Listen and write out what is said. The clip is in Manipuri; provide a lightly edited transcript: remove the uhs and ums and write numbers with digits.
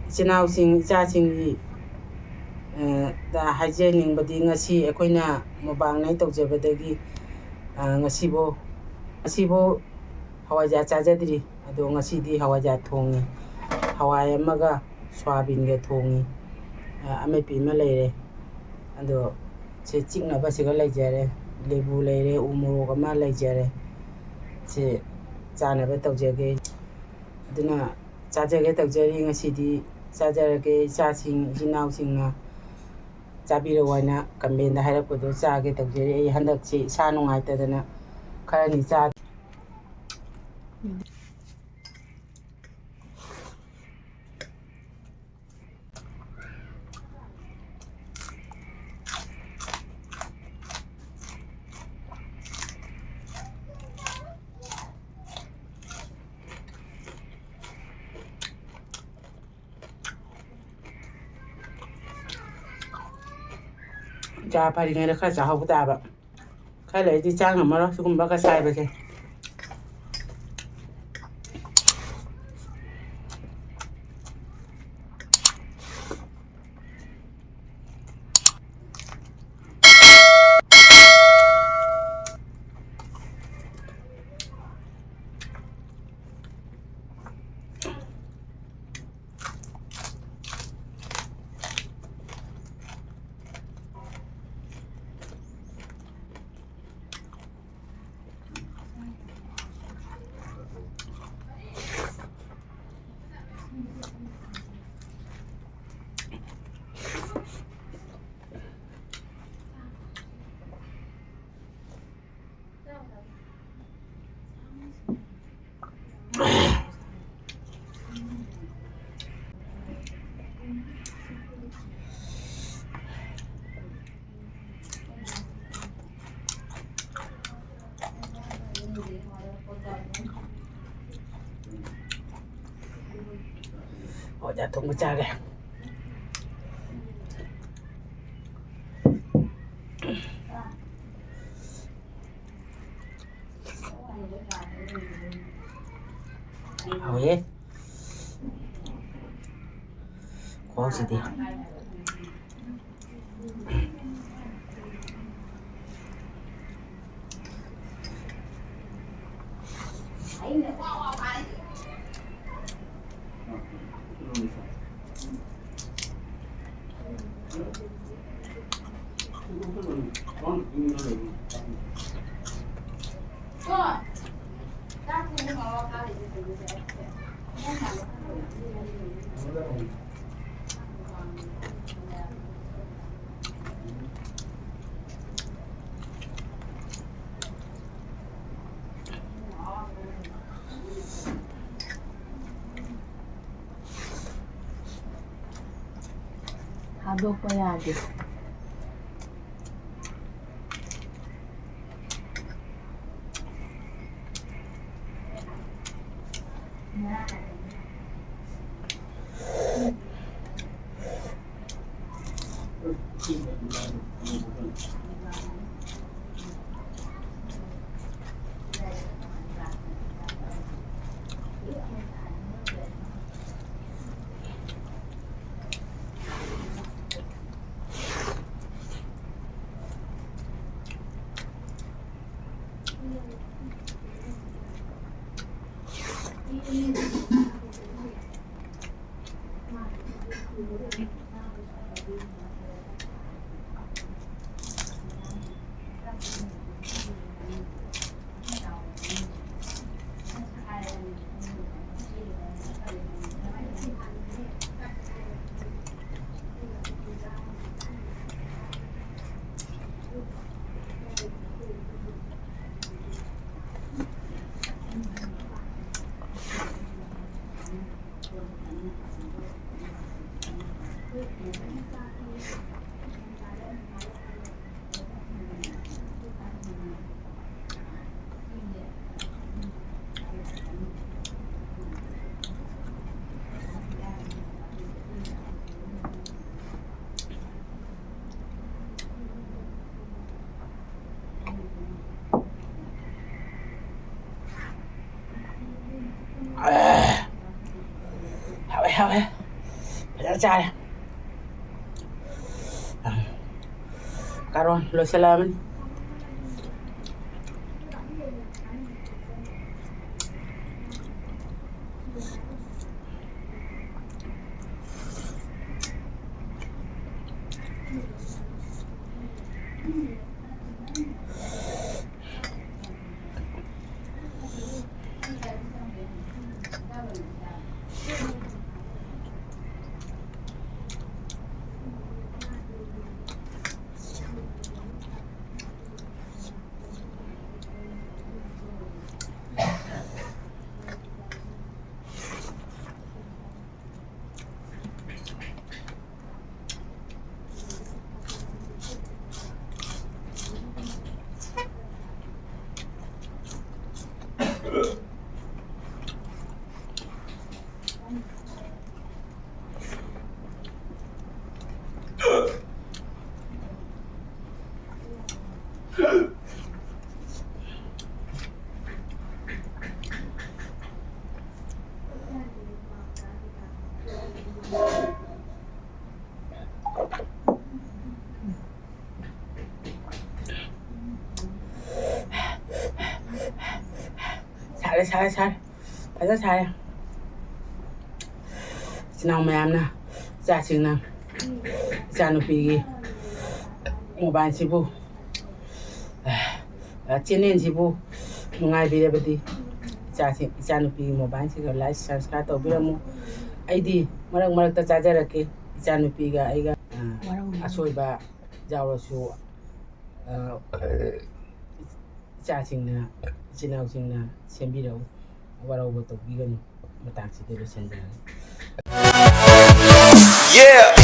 ꯏꯆꯤꯟꯅꯥꯎꯁꯤꯡ ꯏꯆꯥꯁꯤꯡꯒꯤ ꯗ ꯍꯥꯏꯖꯅꯤꯡꯕꯗꯤ ꯉꯁꯤ ꯑꯩꯈꯣꯏꯅ ꯃꯨꯛꯕꯥꯡ ꯇꯧꯖꯕꯗꯒꯤ ꯉꯁꯤꯐꯥꯎ ꯍꯋꯥꯏꯖꯥꯔ ꯆꯥꯖꯗ꯭ꯔꯤ ꯑꯗꯣ ꯉꯁꯤꯗꯤ ꯍꯋꯥꯏꯖꯥꯔ ꯊꯣꯡꯉꯤ ꯍꯋꯥꯏ ꯑꯃꯒ ꯁꯣꯌꯥꯕꯤꯟꯒ ꯊꯣꯡꯉꯤ ꯑꯃꯦꯠꯄꯤ ꯑꯃ ꯂꯩꯔꯦ ꯑꯗꯣ ꯁꯤ ꯆꯤꯛꯅꯕꯁꯤꯒ ꯂꯩꯖꯔꯦ ꯂꯦꯕꯨ ꯂꯩꯔꯦ ꯎ ꯃꯣꯔꯣꯛ ꯑꯃ ꯂꯩꯖꯔꯦ ꯁꯤ ꯆꯥꯅꯕ ꯇꯧꯖꯒꯦ ꯑꯗꯨꯅ ꯆꯥꯖꯒꯦ ꯇꯧꯖꯔꯤ ꯉꯁꯤꯗꯤ ꯆꯥꯖꯔꯒꯦ ꯏꯆꯥꯁꯤꯡ ꯏꯆꯤꯟꯅꯥꯎꯁꯤꯡꯅ ꯆꯥꯕꯤꯔꯛꯑꯣ ꯍꯥꯏꯅ ꯀꯝꯄ꯭ꯂꯦꯟꯗ ꯍꯥꯏꯔꯛꯄꯗꯣ ꯆꯥꯒꯦ ꯇꯧꯖꯔꯤ ꯑꯩ ꯍꯟꯗꯛꯁꯤ ꯏꯁꯥ ꯅꯨꯡꯉꯥꯏꯇꯗꯅ ꯈꯔꯅꯤ ꯆꯥ ꯐꯔꯤꯉꯩꯗ ꯈꯔ ꯆꯥꯍꯧꯕ ꯇꯥꯕ ꯈꯔ ꯂꯩꯔꯗꯤ ꯆꯥ ꯉꯝꯃꯔꯣꯏ ꯁꯤꯒꯨꯝꯕꯒ ꯁꯥꯏꯕꯁꯦ ꯍꯋꯥꯏꯖꯥꯔ ꯊꯣꯡꯕ ꯆꯥꯒꯦ ꯍꯥꯎꯋꯦ ꯈꯨꯍꯥꯎꯁꯤꯗꯤ ꯊꯥꯗꯣꯛꯄ ꯌꯥꯗꯦ 하와이 바자 잘 karon lo salaman 잘 바자 잘 sinang mayam na sa ching na sa no pi mo ban chi bu chinen chi bu ngai bi ba di sa no pi mo ban chi ga like subscribe to bi mo ai di marak ta cha ja ra ke sa no pi ga ai ga asoi ba jaw ro su cha ching na chinau ching na sem bi ro warau ba to bi ga no matang si de lo sen ja Yeah.